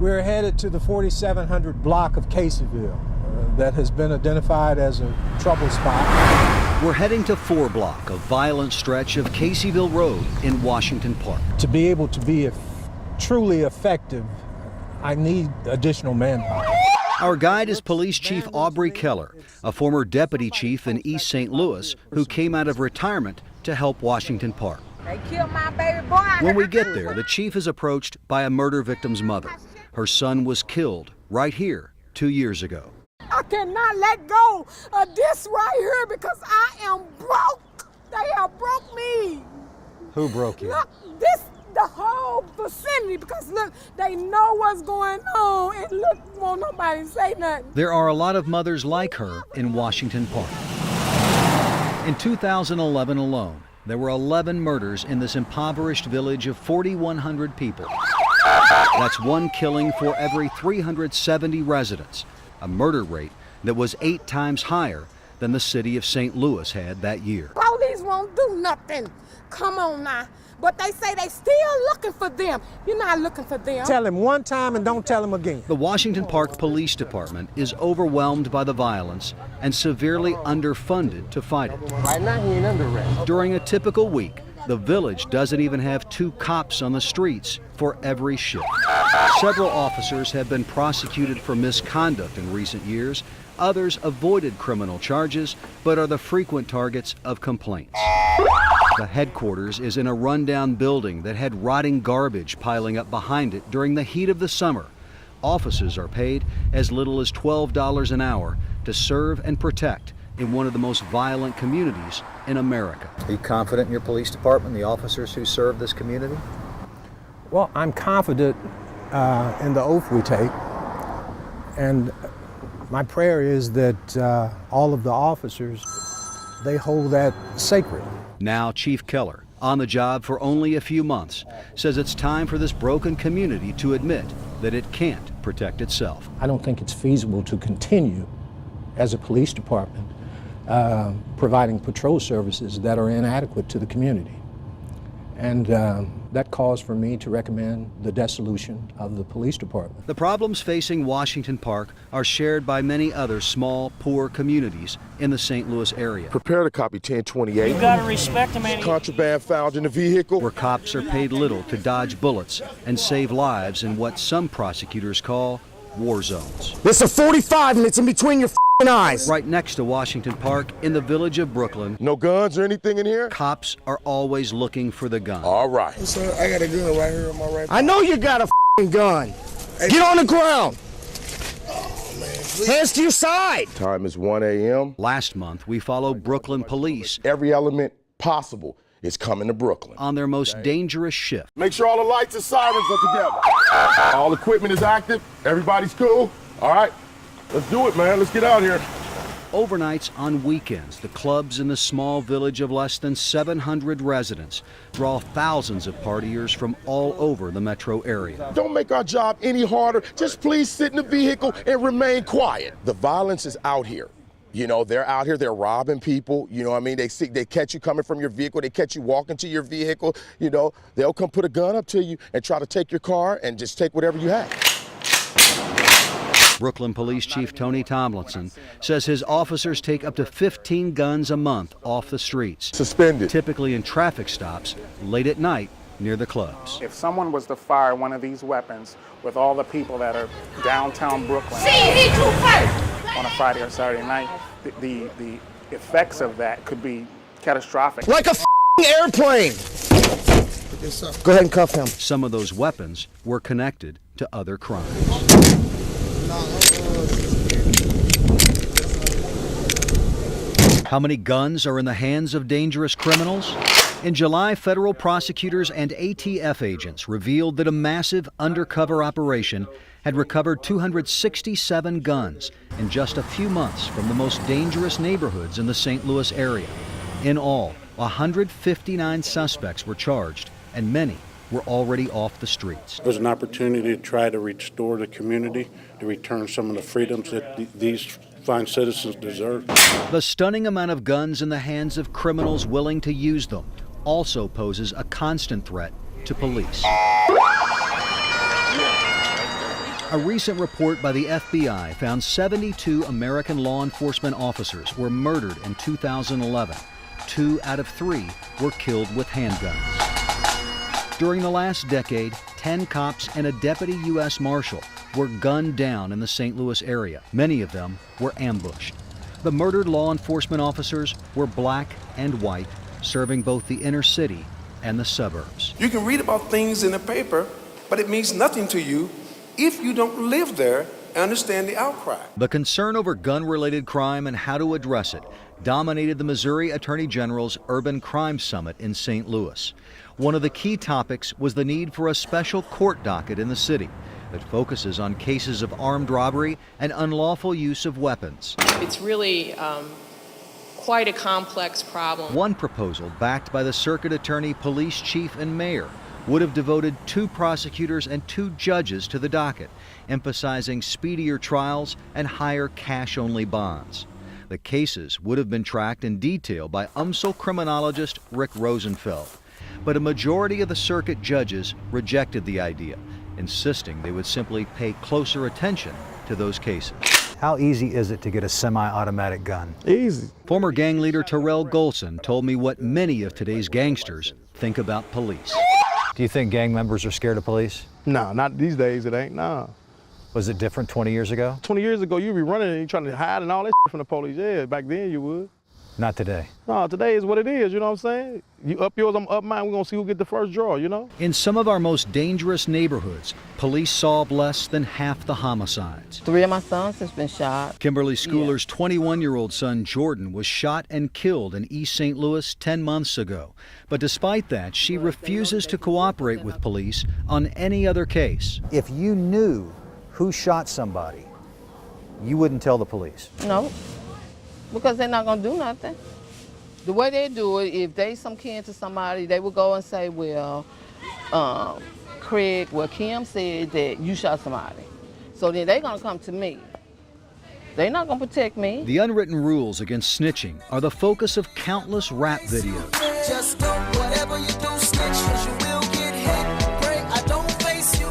We're headed to the 4700 block of Caseyville that has been identified as a trouble spot. We're heading to 4 block, a violent stretch of Caseyville Road in Washington Park. To be able to be truly effective, I need additional manpower. Our guide is Police Chief Aubrey Keller, a former deputy chief in East St. Louis who came out of retirement to help Washington Park. They killed my baby boy. When we get there, the chief is approached by a murder victim's mother. Her son was killed right here 2 years ago. I cannot let go of this right here because I am broke. They have broke me. Who broke you? Look, the whole vicinity, because look, they know what's going on, and look, won't nobody say nothing. There are a lot of mothers like her in Washington Park. In 2011 alone, there were 11 murders in this impoverished village of 4,100 people. That's 1 killing for every 370 residents, a murder rate that was 8 times higher than the city of St. Louis had that year. Police won't do nothing. Come on now. But they say they still looking for them. You're not looking for them. Tell him one time and don't tell him again. The Washington Park Police Department is overwhelmed by the violence and severely underfunded to fight it. Right now he ain't under arrest. During a typical week, the village doesn't even have 2 cops on the streets for every shift. Several officers have been prosecuted for misconduct in recent years. Others avoided criminal charges, but are the frequent targets of complaints. The headquarters is in a rundown building that had rotting garbage piling up behind it during the heat of the summer. Officers are paid as little as $12 an hour to serve and protect in one of the most violent communities in America. Are you confident in your police department, the officers who serve this community? Well, I'm confident in the oath we take, and my prayer is that all of the officers, they hold that sacred. Now Chief Keller, on the job for only a few months, says it's time for this broken community to admit that it can't protect itself. I don't think it's feasible to continue as a police department providing patrol services that are inadequate to the community. And that calls for me to recommend the dissolution of the police department. The problems facing Washington Park are shared by many other small, poor communities in the St. Louis area. Prepare to copy 1028. You gotta respect them, man. Contraband found in the vehicle. Where cops are paid little to dodge bullets and save lives in what some prosecutors call war zones. It's a 45 and it's in between your eyes. Right next to Washington Park in the village of Brooklyn. No guns or anything in here? Cops are always looking for the gun. All right. Sir, I got a gun right here on my right. I know you got a gun. Hey, get on the ground. Oh, man, hands to your side. Time is 1 a.m. Last month, we followed Brooklyn police. Every element possible is coming to Brooklyn. On their most dangerous shift. Make sure all the lights and sirens are together. All equipment is active. Everybody's cool. All right. Let's do it, man. Let's get out here. Overnights on weekends, the clubs in the small village of less than 700 residents draw thousands of partiers from all over the metro area. Don't make our job any harder. Just please sit in the vehicle and remain quiet. The violence is out here. You know, they're out here, they're robbing people. You know what I mean? They catch you coming from your vehicle. They catch you walking to your vehicle. You know, they'll come put a gun up to you and try to take your car and just take whatever you have. Brooklyn Police Chief Tony Tomlinson says his officers take up to 15 guns a month off the streets. Suspended. Typically in traffic stops late at night near the clubs. If someone was to fire one of these weapons with all the people that are downtown Brooklyn on a Friday or Saturday night, the effects of that could be catastrophic. Like a airplane. Go ahead and cuff him. Some of those weapons were connected to other crimes. How many guns are in the hands of dangerous criminals? In July, federal prosecutors and ATF agents revealed that a massive undercover operation had recovered 267 guns in just a few months from the most dangerous neighborhoods in the St. Louis area. In all, 159 suspects were charged, and many were already off the streets. There's an opportunity to try to restore the community, to return some of the freedoms that these fine citizens deserve. The stunning amount of guns in the hands of criminals willing to use them also poses a constant threat to police. A recent report by the FBI found 72 American law enforcement officers were murdered in 2011. 2 out of 3 were killed with handguns. During the last decade, 10 cops and a deputy U.S. Marshal were gunned down in the St. Louis area. Many of them were ambushed. The murdered law enforcement officers were black and white, serving both the inner city and the suburbs. You can read about things in the paper, but it means nothing to you if you don't live there and understand the outcry. The concern over gun-related crime and how to address it dominated the Missouri Attorney General's Urban Crime Summit in St. Louis. One of the key topics was the need for a special court docket in the city that focuses on cases of armed robbery and unlawful use of weapons. It's really quite a complex problem. One proposal, backed by the circuit attorney, police chief, and mayor, would have devoted 2 prosecutors and 2 judges to the docket, emphasizing speedier trials and higher cash-only bonds. The cases would have been tracked in detail by UMSL criminologist Rick Rosenfeld. But a majority of the circuit judges rejected the idea, insisting they would simply pay closer attention to those cases. How easy is it to get a semi-automatic gun? Easy. Former gang leader Terrell Golson told me what many of today's gangsters think about police. Do you think gang members are scared of police? No, not these days, it ain't, nah. Was it different 20 years ago? 20 years ago, you'd be running and you trying to hide and all that from the police. Yeah, back then you would. Not today. No, today is what it is, you know what I'm saying? You up yours, I'm up mine, we're gonna see who get the first draw, you know? In some of our most dangerous neighborhoods, police solve less than half the homicides. 3 of my sons has been shot. Kimberly Schooler's 21-year-old son, Jordan, was shot and killed in East St. Louis 10 months ago. But despite that, she refuses to cooperate with police on any other case. If you knew who shot somebody, you wouldn't tell the police? No, because they're not gonna do nothing. The way they do it, if they some kin to somebody, they will go and say, well, Craig, well, Kim said that you shot somebody. So then they're gonna come to me. They're not gonna protect me. The unwritten rules against snitching are the focus of countless rap videos. Just go, whatever you do, snitch, 'cause you will get hit. Pray I don't face you.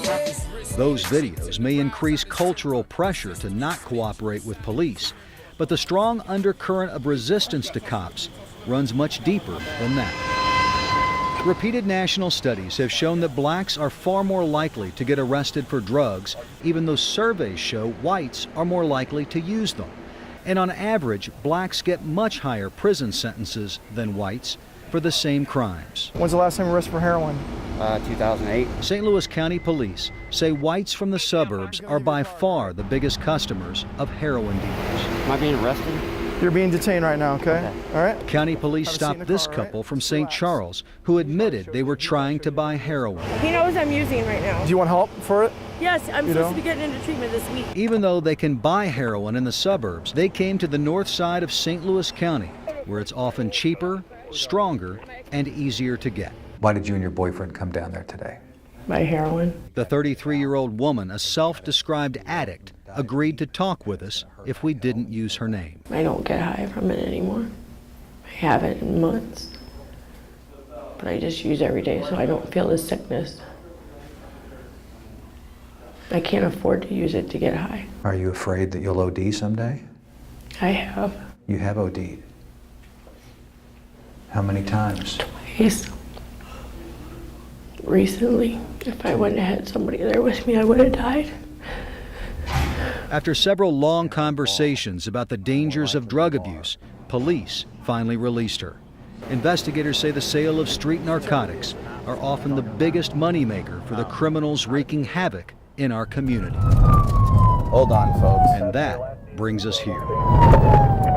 Yes. Those videos may increase cultural pressure to not cooperate with police, but the strong undercurrent of resistance to cops runs much deeper than that. Repeated national studies have shown that blacks are far more likely to get arrested for drugs, even though surveys show whites are more likely to use them. And on average, blacks get much higher prison sentences than whites for the same crimes. When's the last time you were arrested for heroin? 2008. St. Louis County Police say whites from the suburbs are by far the biggest customers of heroin dealers. Am I being arrested? You're being detained right now, okay? All right? County police stopped this couple from St. Charles who admitted they were trying to buy heroin. He knows I'm using right now. Do you want help for it? Yes, I'm supposed to be getting into treatment this week. Even though they can buy heroin in the suburbs, they came to the north side of St. Louis County, where it's often cheaper, stronger, and easier to get. Why did you and your boyfriend come down there today? Buy heroin. The 33-year-old woman, a self-described addict, agreed to talk with us if we didn't use her name. I don't get high from it anymore. I haven't in months. But I just use every day so I don't feel the sickness. I can't afford to use it to get high. Are you afraid that you'll OD someday? I have. You have OD'd. How many times? Twice. Recently, if I wouldn't have had somebody there with me, I would have died. After several long conversations about the dangers of drug abuse, police finally released her. Investigators say the sale of street narcotics are often the biggest moneymaker for the criminals wreaking havoc in our community. Hold on, folks. And that brings us here.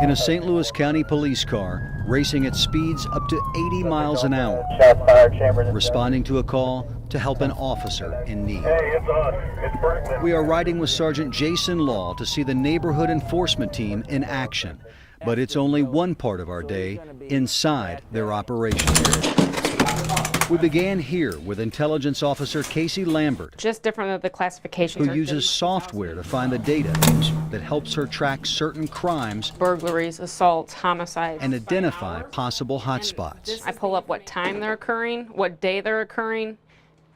In a St. Louis County police car, racing at speeds up to 80 miles an hour, responding to a call to help an officer in need. We are riding with Sergeant Jason Law to see the neighborhood enforcement team in action, but it's only one part of our day inside their operation. We began here with Intelligence Officer Casey Lambert, just different than the classifications, who uses software to find the data that helps her track certain crimes, burglaries, assaults, homicides, and identify possible hotspots. I pull up what time they're occurring, what day they're occurring,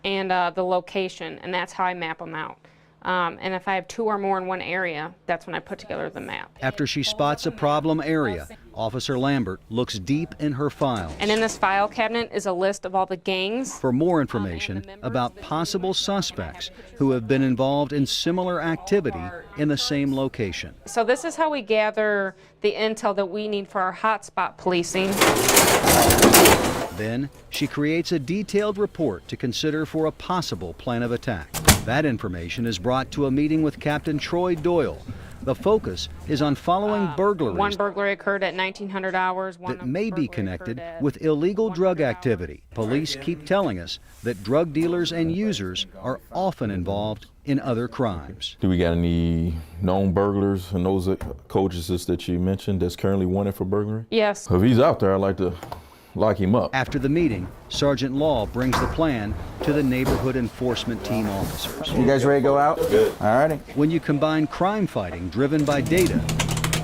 and the location, and that's how I map them out. And if I have 2 or more in one area, that's when I put together the map. After she spots a problem area, Officer Lambert looks deep in her files. And in this file cabinet is a list of all the gangs. For more information about possible suspects who have been involved in similar activity in the same location. So this is how we gather the intel that we need for our hotspot policing. Then she creates a detailed report to consider for a possible plan of attack. That information is brought to a meeting with Captain Troy Doyle. The focus is on following burglaries One burglary occurred at 1900 hours. that may be connected with illegal drug activity. Police keep telling us that drug dealers and users are often involved in other crimes. Do we got any known burglars and those coaches that you mentioned that's currently wanted for burglary? Yes. If he's out there, I'd like to lock him up. After the meeting, Sergeant Law brings the plan to the neighborhood enforcement team officers. You guys ready to go out? Good. All righty. When you combine crime fighting driven by data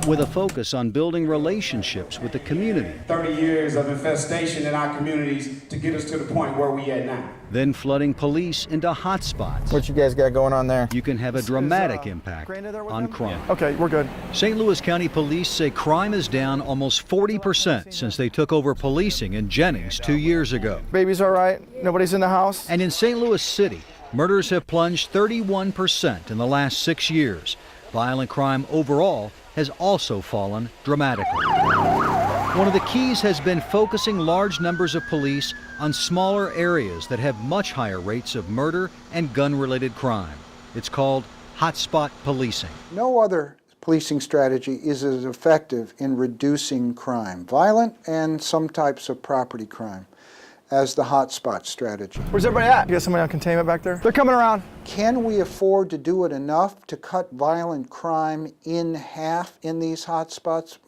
with a focus on building relationships with the community, 30 years of infestation in our communities to get us to the point where we at now. then flooding police into hotspots, What you guys got going on there? you can have a dramatic impact on crime. Okay, we're good. St. Louis County Police say crime is down almost 40% since they took over policing in Jennings 2 years ago. Baby's all right. Nobody's in the house. And in St. Louis City, murders have plunged 31% in the last 6 years. Violent crime overall has also fallen dramatically. One of the keys has been focusing large numbers of police on smaller areas that have much higher rates of murder and gun-related crime. It's called hotspot policing. No other policing strategy is as effective in reducing crime, violent and some types of property crime, as the hotspot strategy. Where's everybody at? You got somebody on containment back there? They're coming around. Can we afford to do it enough to cut violent crime in half in these hotspots?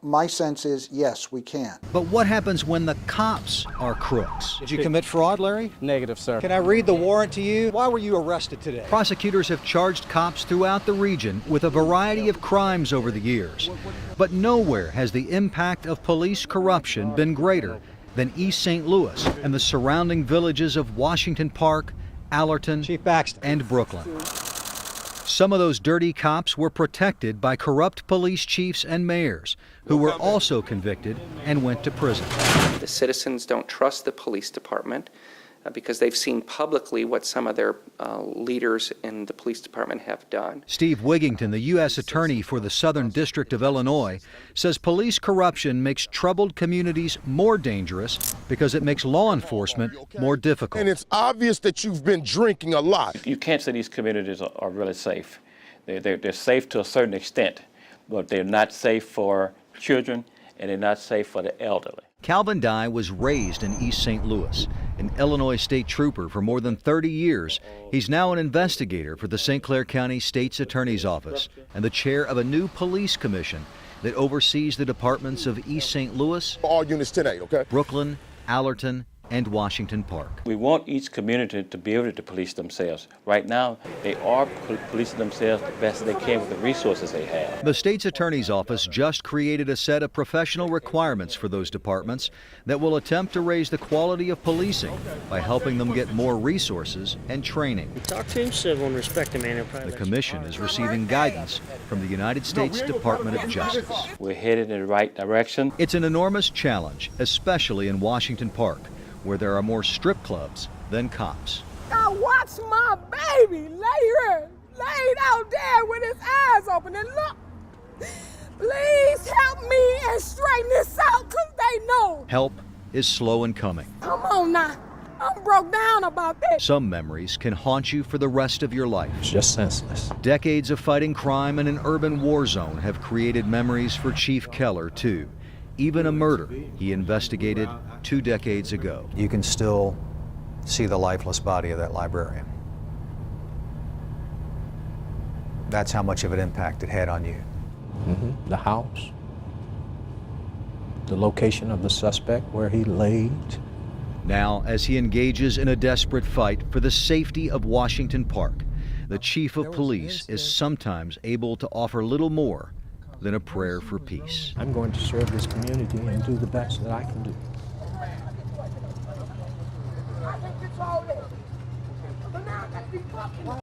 My sense is yes, we can. But what happens when the cops are crooks? Did you commit fraud, Larry? Negative, sir. Can I read the warrant to you? Why were you arrested today? Prosecutors have charged cops throughout the region with a variety of crimes over the years. But nowhere has the impact of police corruption been greater than East St. Louis and the surrounding villages of Washington Park, Allerton, and Brooklyn. Some of those dirty cops were protected by corrupt police chiefs and mayors who were also convicted and went to prison. The citizens don't trust the police department because they've seen publicly what some of their leaders in the police department have done. Steve Wigington, the U.S. Attorney for the Southern District of Illinois, says police corruption makes troubled communities more dangerous because it makes law enforcement more difficult. And it's obvious that you've been drinking a lot. You can't say these communities are really safe. They're safe to a certain extent, but they're not safe for children and they're not safe for the elderly. Calvin Dye was raised in East St. Louis, an Illinois state trooper for more than 30 years. He's now an investigator for the St. Clair County State's Attorney's Office and the chair of a new police commission that oversees the departments of East St. Louis, all units 10-8, okay? Brooklyn, Allerton, and Washington Park. We want each community to be able to police themselves. Right now, they are policing themselves the best they can with the resources they have. The state's attorney's office just created a set of professional requirements for those departments that will attempt to raise the quality of policing by helping them get more resources and training. Talk to him civil and respect him, man. The commission is receiving guidance from the United States Department of Justice. We're headed in the right direction. It's an enormous challenge, especially in Washington Park, where there are more strip clubs than cops. I watched my baby laid out there with his eyes open and look. Please help me and straighten this out, because they know. Help is slow in coming. Come on now. I'm broke down about this. Some memories can haunt you for the rest of your life. It's just senseless. Decades of fighting crime in an urban war zone have created memories for Chief Keller, too. Even a murder he investigated 2 decades ago. You can still see the lifeless body of that librarian. That's how much of an impact it had on you. Mm-hmm. The house, the location of the suspect where he laid. Now, as he engages in a desperate fight for the safety of Washington Park, the chief of police is sometimes able to offer little more than a prayer for peace. I'm going to serve this community and do the best that I can do.